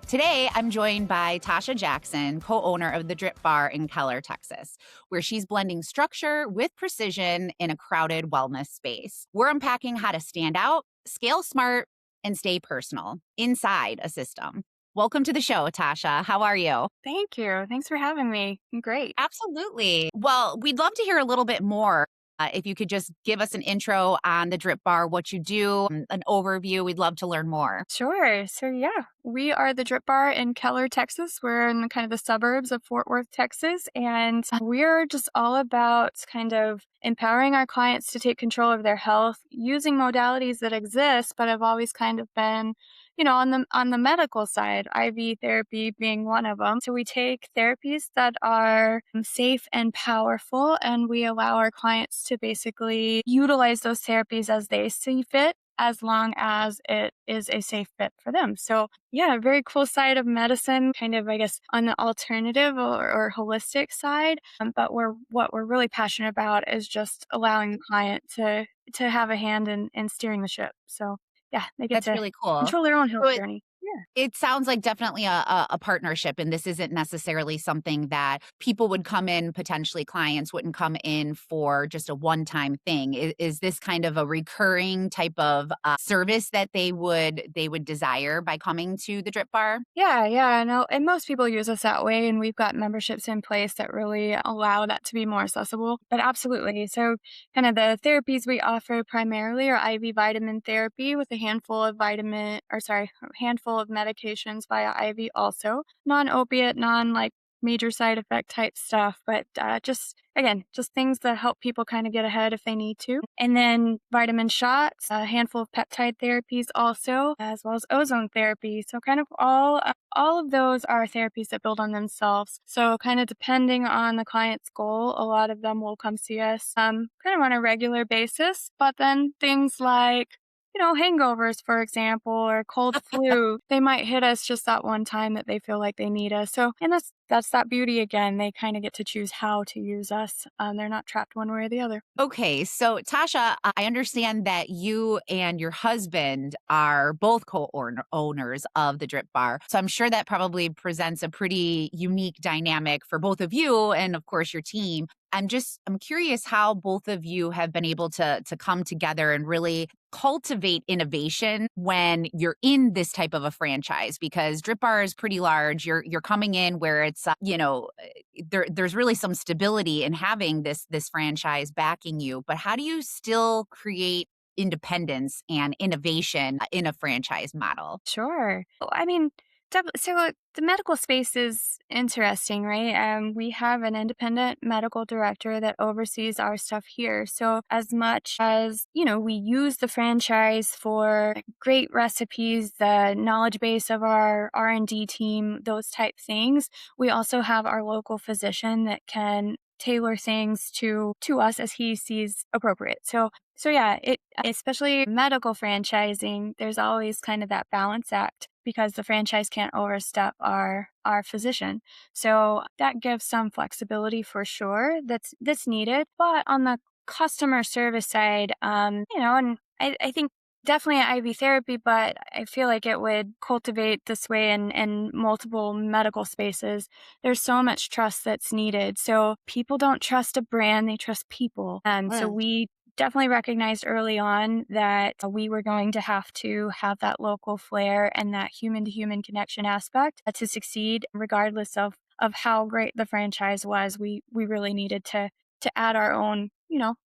Today, I'm joined by Tasha Jackson, co-owner of the DripBar in Keller, Texas, where she's blending structure with precision in a crowded wellness space. We're unpacking how to stand out, scale smart, and stay personal inside a system. Welcome to the show, Tasha. How are you? Thank you. Thanks for having me. I'm great. Absolutely. Well, we'd love to hear a little bit more. If you could just give us an intro on the Drip Bar, what you do, an overview, we'd love to learn more. Sure. We are the Drip Bar in Keller, Texas. We're in kind of the suburbs of Fort Worth, Texas. And we're just all about kind of empowering our clients to take control of their health using modalities that exist, but have always kind of been, on the medical side, IV therapy being one of them. So we take therapies that are safe and powerful, and we allow our clients to basically utilize those therapies as they see fit, as long as it is a safe fit for them. So yeah, a very cool side of medicine, kind of, I guess, on the alternative or holistic side. But what we're really passionate about is just allowing the client to have a hand in steering the ship. So yeah, they get That's to really cool. control their own health So journey. Yeah. it sounds like definitely a partnership, and this isn't necessarily something that people would come in, potentially clients wouldn't come in for just a one-time thing. Is this kind of a recurring type of service that they would desire by coming to the Drip Bar? Yeah, no, and most people use us that way, and we've got memberships in place that really allow that to be more accessible. But absolutely, so kind of the therapies we offer primarily are IV vitamin therapy with a handful of medications via IV also. Non-opiate, like major side effect type stuff, but just things that help people kind of get ahead if they need to. And then vitamin shots, a handful of peptide therapies also, as well as ozone therapy. So kind of all of those are therapies that build on themselves. So kind of depending on the client's goal, a lot of them will come see us kind of on a regular basis. But then things like hangovers, for example, or cold flu, they might hit us just that one time that they feel like they need us. So, and that's that beauty again. They kind of get to choose how to use us. They're not trapped one way or the other. Okay, so Tasha, I understand that you and your husband are both co-owners of the Drip Bar. So I'm sure that probably presents a pretty unique dynamic for both of you and of course your team. I'm curious how both of you have been able to come together and really cultivate innovation when you're in this type of a franchise, because Drip Bar is pretty large. You're coming in where it's there's really some stability in having this franchise backing you, but how do you still create independence and innovation in a franchise model? Sure. Well, I mean, the medical space is interesting, right? We have an independent medical director that oversees our stuff here. So as much as, we use the franchise for great recipes, the knowledge base of our R&D team, those type things, we also have our local physician that can tailor things to us as he sees appropriate. So yeah, it especially medical franchising, there's always kind of that balance act because the franchise can't overstep our physician. So that gives some flexibility for sure that's needed. But on the customer service side, and I think definitely IV therapy, but I feel like it would cultivate this way in multiple medical spaces. There's so much trust that's needed. So people don't trust a brand, they trust people. So we definitely recognized early on that we were going to have that local flair and that human to human connection aspect to succeed, regardless of how great the franchise was. We really needed to add our own,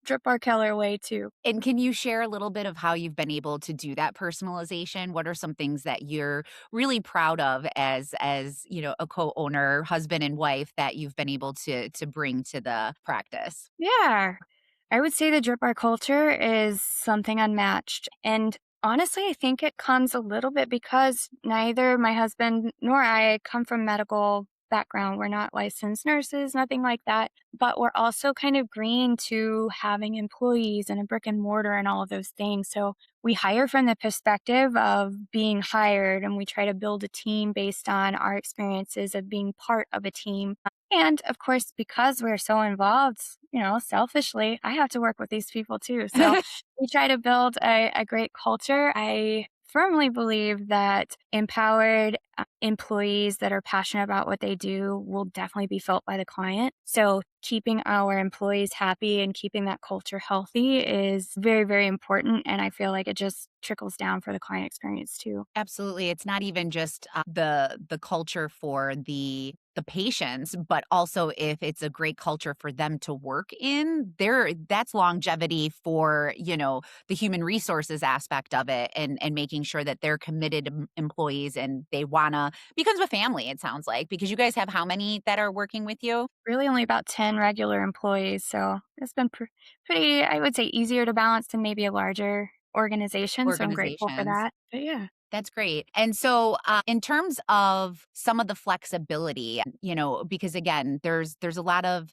Drip Bar Keller way too. And can you share a little bit of how you've been able to do that personalization? What are some things that you're really proud of as a co-owner, husband and wife, that you've been able to bring to the practice? Yeah. I would say the drip bar culture is something unmatched. And honestly, I think it comes a little bit because neither my husband nor I come from medical background. We're not licensed nurses, nothing like that. But we're also kind of green to having employees and a brick and mortar and all of those things. So we hire from the perspective of being hired, and we try to build a team based on our experiences of being part of a team. And of course, because we're so involved, selfishly, I have to work with these people too. So we try to build a great culture. I firmly believe that empowered employees that are passionate about what they do will definitely be felt by the client. So keeping our employees happy and keeping that culture healthy is very, very important. And I feel like it just trickles down for the client experience too. Absolutely. It's not even just the culture for the patients, but also if it's a great culture for them to work in, that's longevity for, the human resources aspect of it, and making sure that they're committed employees and they wanna becomes a family, it sounds like, because you guys have how many that are working with you? Really only about 10 regular employees. So it's been pretty, I would say, easier to balance than maybe a larger organization. So I'm grateful for Organizations. that. But yeah. That's great. And so, in terms of some of the flexibility, because again, there's a lot of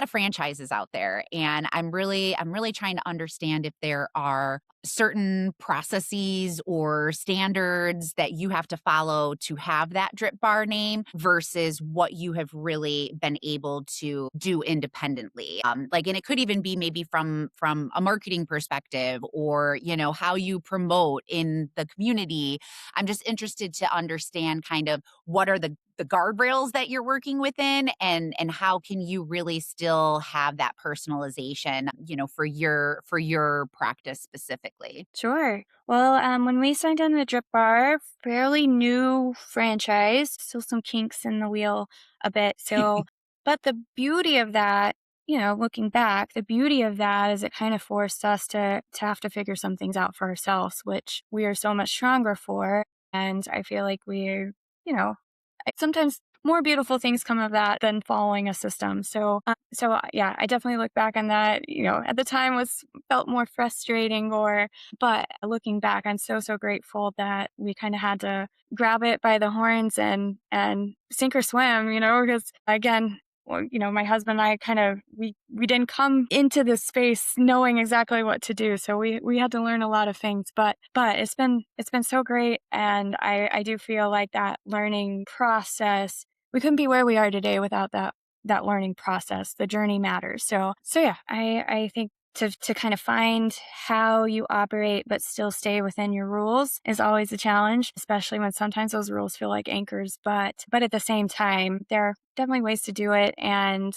franchises out there, and I'm really trying to understand if there are certain processes or standards that you have to follow to have that drip bar name versus what you have really been able to do independently. And it could even be maybe from a marketing perspective, or how you promote in the community. I'm just interested to understand kind of what are the guardrails that you're working within, and how can you really still have that personalization, for your practice specifically. Sure. Well, when we signed on the Drip Bar, fairly new franchise, still some kinks in the wheel a bit. So, but the beauty of that, looking back, the beauty of that is it kind of forced us to have to figure some things out for ourselves, which we are so much stronger for. And I feel like you know, sometimes more beautiful things come of that than following a system. So yeah, I definitely look back on that. At the time was felt more frustrating, but looking back, I'm so so grateful that we kind of had to grab it by the horns and sink or swim. Because again. Well, my husband and I kind of we didn't come into this space knowing exactly what to do, so we had to learn a lot of things. But it's been so great, and I do feel like that learning process, we couldn't be where we are today without that learning process. The journey matters. So yeah, I think to kind of find how you operate but still stay within your rules is always a challenge, especially when sometimes those rules feel like anchors. But at the same time, there are definitely ways to do it. And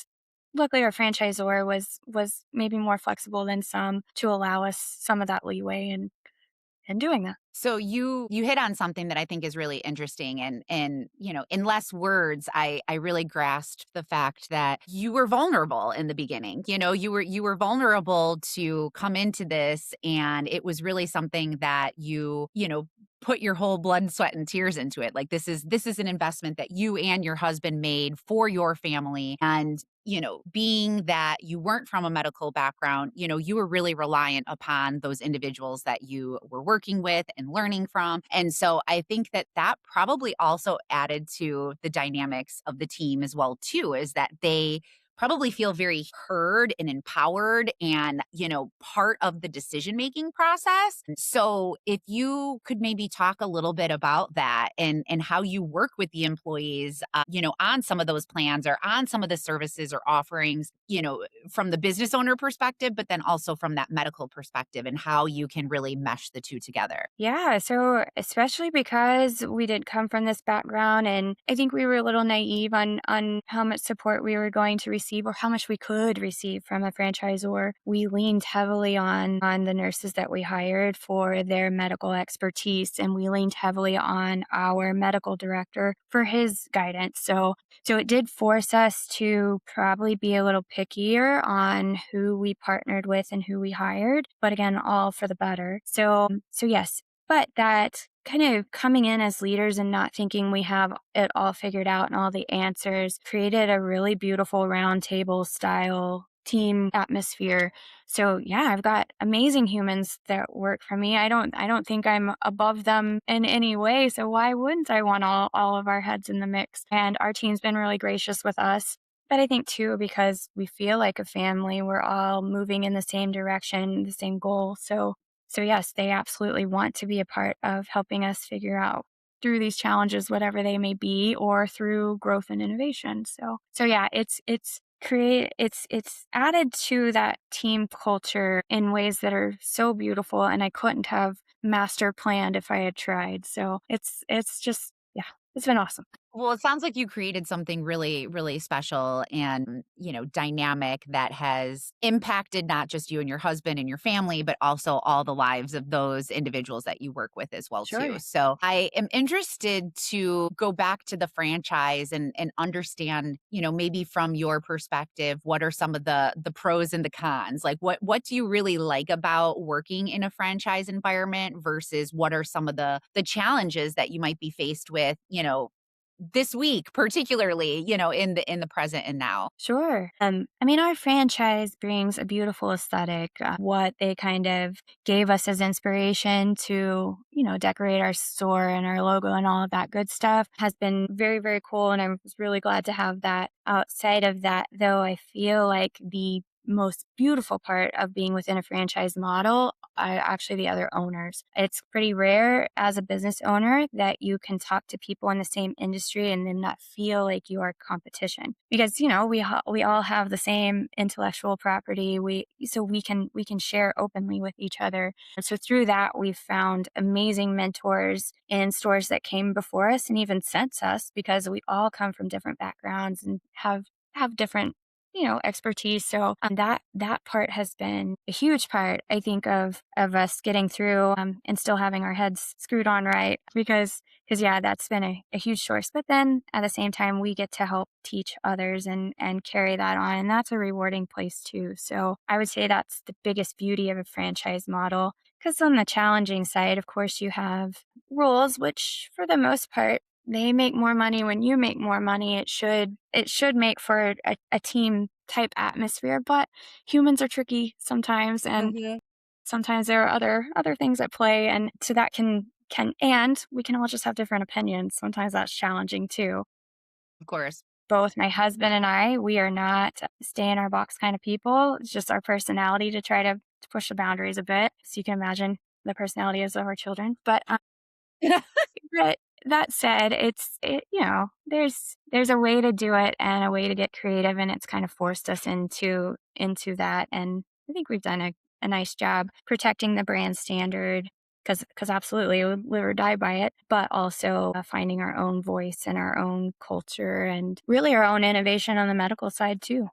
luckily our franchisor was maybe more flexible than some to allow us some of that leeway in doing that. So you hit on something that I think is really interesting, and in less words, I really grasped the fact that you were vulnerable in the beginning. You were vulnerable to come into this, and it was really something that you put your whole blood, sweat, and tears into it. Like, this is an investment that you and your husband made for your family. And being that you weren't from a medical background, you were really reliant upon those individuals that you were working with and learning from. And so I think that probably also added to the dynamics of the team as well, too, is that they probably feel very heard and empowered and, part of the decision making process. So if you could maybe talk a little bit about that, and how you work with the employees, on some of those plans or on some of the services or offerings, from the business owner perspective, but then also from that medical perspective, and how you can really mesh the two together. Yeah, so especially because we did come from this background, and I think we were a little naive on how much support we were going to receive or how much we could receive from a franchisor. We leaned heavily on the nurses that we hired for their medical expertise, and we leaned heavily on our medical director for his guidance. So it did force us to probably be a little pickier on who we partnered with and who we hired, but again, all for the better. So yes, but that kind of coming in as leaders and not thinking we have it all figured out and all the answers created a really beautiful round table style team atmosphere. So yeah, I've got amazing humans that work for me. I don't think I'm above them in any way. So why wouldn't I want all of our heads in the mix? And our team's been really gracious with us. But I think too, because we feel like a family, we're all moving in the same direction, the same goal. So yes, they absolutely want to be a part of helping us figure out through these challenges, whatever they may be, or through growth and innovation. So yeah, it's added to that team culture in ways that are so beautiful, and I couldn't have master planned if I had tried. So it's just yeah. It's been awesome. Well, it sounds like you created something really, really special and, dynamic that has impacted not just you and your husband and your family, but also all the lives of those individuals that you work with as well too. Sure. So I am interested to go back to the franchise and understand, maybe from your perspective, what are some of the pros and the cons? Like what do you really like about working in a franchise environment versus what are some of the challenges that you might be faced with, this week, particularly, in the present and now. Sure. I mean, our franchise brings a beautiful aesthetic. What they kind of gave us as inspiration to, decorate our store and our logo and all of that good stuff has been very, very cool. And I was really glad to have that. Outside of that, though, I feel like the most beautiful part of being within a franchise model are actually the other owners. It's pretty rare as a business owner that you can talk to people in the same industry and then not feel like you are competition because we all have the same intellectual property. We can share openly with each other. And so through that we've found amazing mentors in stores that came before us and even since us because we all come from different backgrounds and have different expertise. So that part has been a huge part, I think, of us getting through and still having our heads screwed on right because yeah, that's been a huge source. But then at the same time, we get to help teach others and carry that on, and that's a rewarding place too. So I would say that's the biggest beauty of a franchise model. Because on the challenging side, of course, you have rules, which for the most part they make more money when you make more money. It should make for a team type atmosphere, but humans are tricky sometimes and Mhm. sometimes there are other things at play and so that can and we can all just have different opinions. Sometimes that's challenging too. Of course. Both my husband and I, we are not stay in our box kind of people. It's just our personality to try to push the boundaries a bit. So you can imagine the personalities of our children. But that said, there's a way to do it and a way to get creative, and it's kind of forced us into that, and I think we've done a nice job protecting the brand standard because absolutely we live or die by it, but also finding our own voice and our own culture and really our own innovation on the medical side too.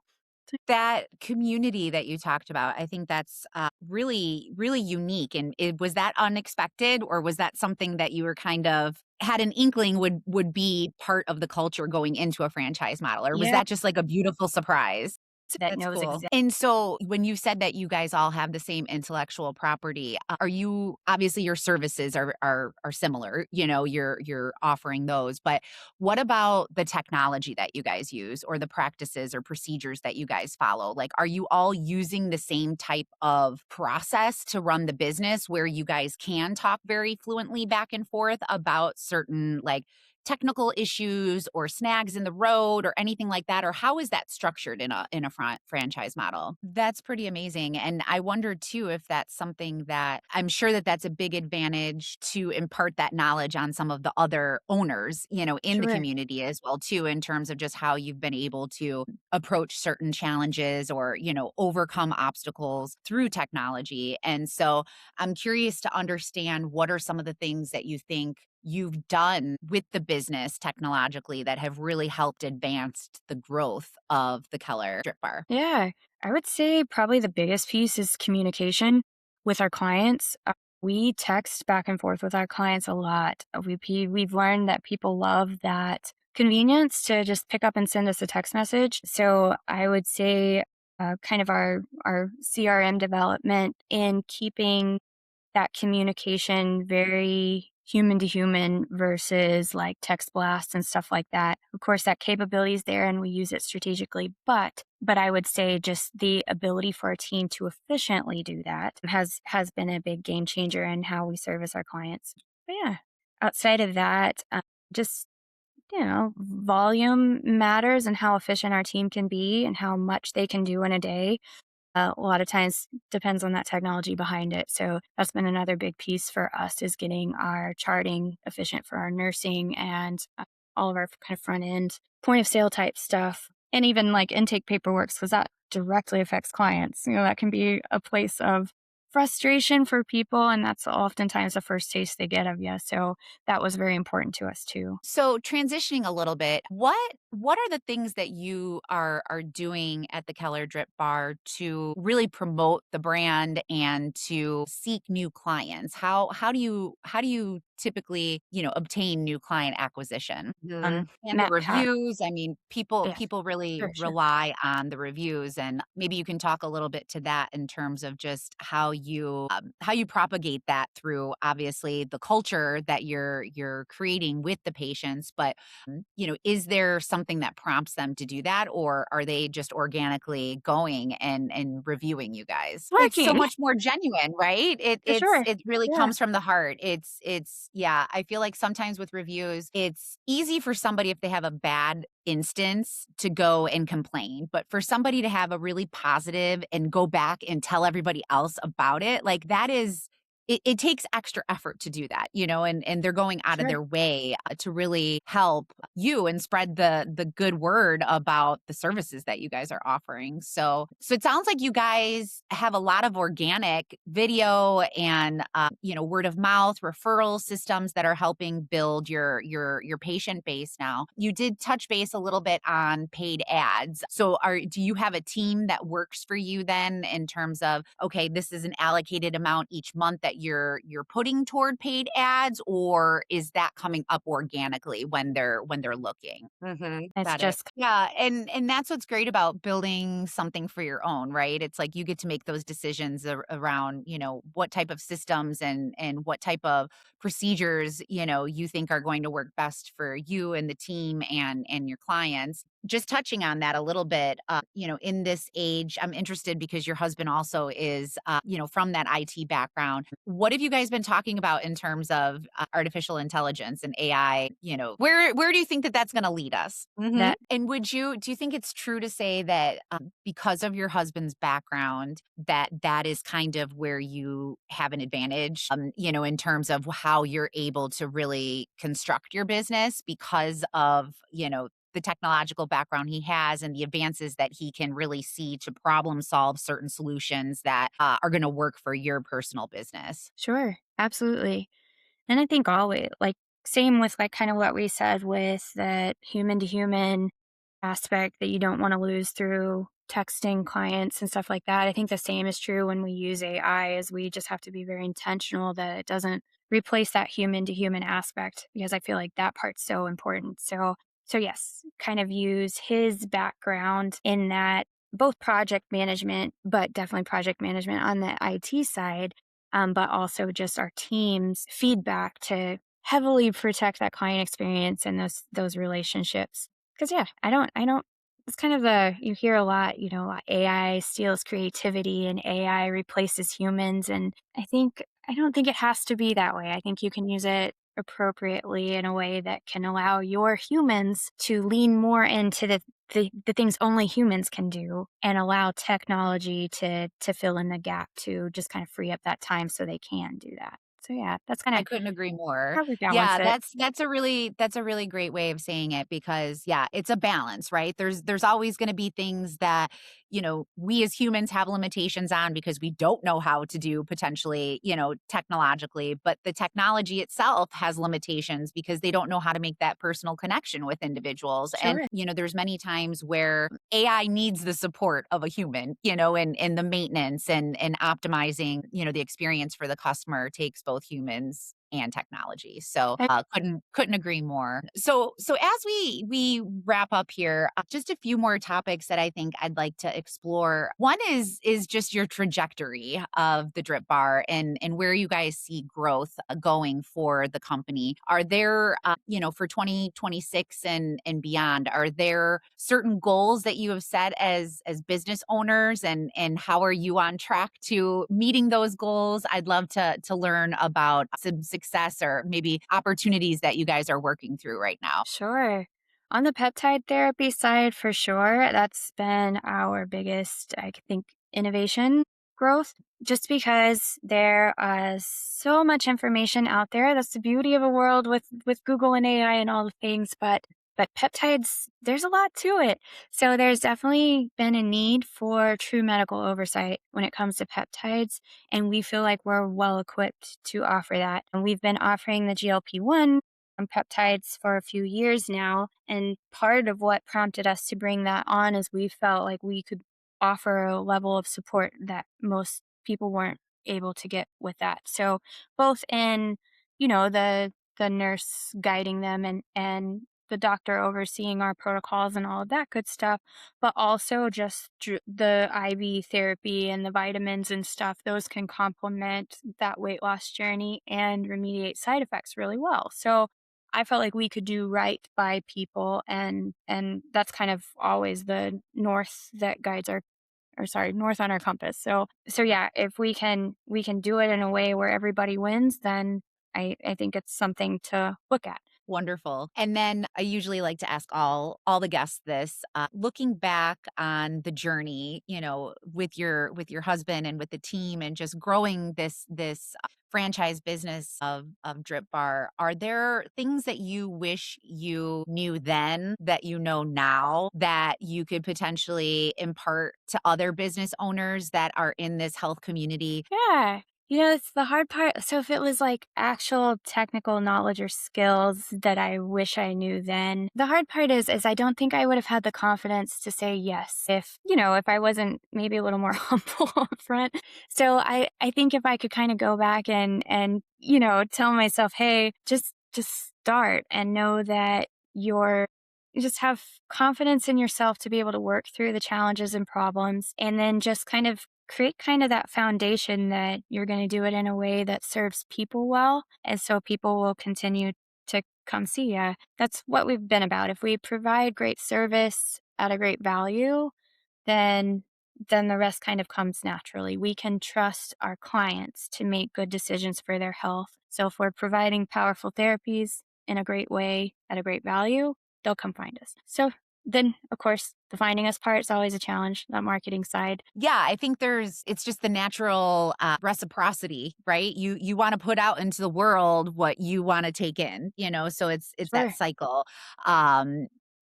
That community that you talked about, I think that's, really, really unique, and was that unexpected, or was that something that you were kind of had an inkling would be part of the culture going into a franchise model, or was Yeah, that just, like, a beautiful surprise? that That's knows cool. exactly. And so when you said that you guys all have the same intellectual property, are you obviously your services are similar, you're offering those, but what about the technology that you guys use or the practices or procedures that you guys follow? Like, are you all using the same type of process to run the business where you guys can talk very fluently back and forth about certain, like, technical issues or snags in the road or anything like that? Or how is that structured in a franchise model? That's pretty amazing. And I wonder too if that's something that I'm sure that that's a big advantage to impart that knowledge on some of the other owners, in the Sure. community as well too, in terms of just how you've been able to approach certain challenges or, overcome obstacles through technology. And so I'm curious to understand what are some of the things that you think you've done with the business technologically that have really helped advance the growth of the Keller Drip Bar? Yeah, I would say probably the biggest piece is communication with our clients. We text back and forth with our clients a lot. We've learned that people love that convenience to just pick up and send us a text message. So I would say kind of our CRM development in keeping that communication very human to human versus like text blasts and stuff like that. Of course, that capability is there and we use it strategically, but I would say just the ability for our team to efficiently do that has been a big game changer in how we service our clients. But yeah, outside of that, just volume matters and how efficient our team can be and how much they can do in a day a lot of times depends on that technology behind it. So that's been another big piece for us is getting our charting efficient for our nursing and all of our kind of front end point of sale type stuff and even like intake paperwork because that directly affects clients. That can be a place of frustration for people, and that's oftentimes the first taste they get of you. So that was very important to us too. So transitioning a little bit, what are the things that you are doing at the Keller Drip Bar to really promote the brand and to seek new clients? How do you typically, obtain new client acquisition? And the Matt Pat, reviews, I mean, people yes, people really sure, sure. rely on the reviews, and maybe you can talk a little bit to that in terms of just how you propagate that through obviously the culture that you're creating with the patients, but is there something that prompts them to do that, or are they just organically going and reviewing you guys? It's so Working much more genuine, right? It for it's sure. it really Yeah, comes from the heart. It's yeah, I feel like sometimes with reviews, it's easy for somebody if they have a bad instance to go and complain, but for somebody to have a really positive and go back and tell everybody else about it, like that is it takes extra effort to do that, and they're going out of sure. their way to really help you and spread the good word about the services that you guys are offering. So it sounds like you guys have a lot of organic video and word of mouth referral systems that are helping build your patient base now. You did touch base a little bit on paid ads. So do you have a team that works for you then in terms of, okay, this is an allocated amount each month that you're putting toward paid ads, or is that coming up organically when they're looking? It's Got it. just Yeah, and that's what's great about building something for your own, right? It's like you get to make those decisions around, what type of systems and what type of procedures, you think are going to work best for you and the team and your clients. Just touching on that a little bit, in this age, I'm interested because your husband also is, from that IT background. What have you guys been talking about in terms of artificial intelligence and AI? Where do you think that that's going to lead us? that And do you think it's true to say that because of your husband's background, that is kind of where you have an advantage, in terms of how you're able to really construct your business because of, the technological background he has and the advances that he can really see to problem solve certain solutions that are going to work for your personal business. sure, absolutely. And I think always, like, same with like kind of what we said with that human to human aspect that you don't want to lose through texting clients and stuff like that. I think the same is true when we use AI, is we just have to be very intentional that it doesn't replace that human to human aspect, because I feel like that part's so important. So yes, kind of use his background in that, both project management, but definitely project management on the IT side, but also just our team's feedback to heavily protect that client experience and those relationships. Because yeah, I don't. It's kind of you hear a lot, AI steals creativity and AI replaces humans, and I don't think it has to be that way. I think you can use it appropriately in a way that can allow your humans to lean more into the things only humans can do, and allow technology to fill in the gap, to just kind of free up that time so they can do that. So yeah, that's kind I of couldn't agree more. how we balance Yeah, it. that's a really great way of saying it because yeah, it's a balance, right? There's always going to be things that, we as humans have limitations on because we don't know how to do potentially, technologically, but the technology itself has limitations because they don't know how to make that personal connection with individuals. And, Sure. there's many times where AI needs the support of a human, and the maintenance and optimizing, the experience for the customer takes both humans and technology. So I couldn't agree more. So as we wrap up here, just a few more topics that I think I'd like to explore. One is just your trajectory of the Drip Bar and where you guys see growth going for the company. Are there for 2026 and beyond, are there certain goals that you have set as business owners, and how are you on track to meeting those goals? I'd love to learn about some success or maybe opportunities that you guys are working through right now. Sure. On the peptide therapy side, for sure, that's been our biggest, I think, innovation growth, just because there is so much information out there. That's the beauty of a world with Google and AI and all the things. But But peptides, there's a lot to it. So there's definitely been a need for true medical oversight when it comes to peptides, and we feel like we're well equipped to offer that. And we've been offering the GLP-1 peptides for a few years now, and part of what prompted us to bring that on is we felt like we could offer a level of support that most people weren't able to get with that. So both in, the nurse guiding them and the doctor overseeing our protocols and all of that good stuff, but also just the IV therapy and the vitamins and stuff. Those can complement that weight loss journey and remediate side effects really well. So I felt like we could do right by people, and that's kind of always the north that guides our or sorry, north on our compass. So yeah, if we can do it in a way where everybody wins, then I think it's something to look at. Wonderful. And then I usually like to ask all the guests this, looking back on the journey, with your husband and with the team and just growing this franchise business of Drip Bar, are there things that you wish you knew then that you know now that you could potentially impart to other business owners that are in this health community? Yeah. It's the hard part. So if it was like actual technical knowledge or skills that I wish I knew then, the hard part is I don't think I would have had the confidence to say yes if I wasn't maybe a little more humble up front. So I think if I could kind of go back and tell myself, hey, just start and know that you just have confidence in yourself to be able to work through the challenges and problems, and then just kind of create kind of that foundation that you're going to do it in a way that serves people well. And so people will continue to come see you. That's what we've been about. If we provide great service at a great value, then the rest kind of comes naturally. We can trust our clients to make good decisions for their health. So if we're providing powerful therapies in a great way at a great value, they'll come find us. So then, of course, the finding us part is always a challenge, that marketing side. Yeah, I think it's just the natural reciprocity, right? You want to put out into the world what you want to take in, so it's that Sure. cycle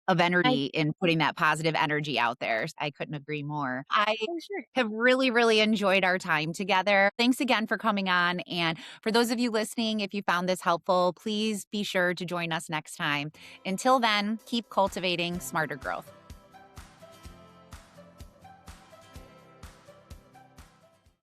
of I, energy and putting that positive energy out there. I couldn't agree more. I oh, sure. have really, really enjoyed our time together. Thanks again for coming on. And for those of you listening, if you found this helpful, please be sure to join us next time. Until then, keep cultivating smarter growth.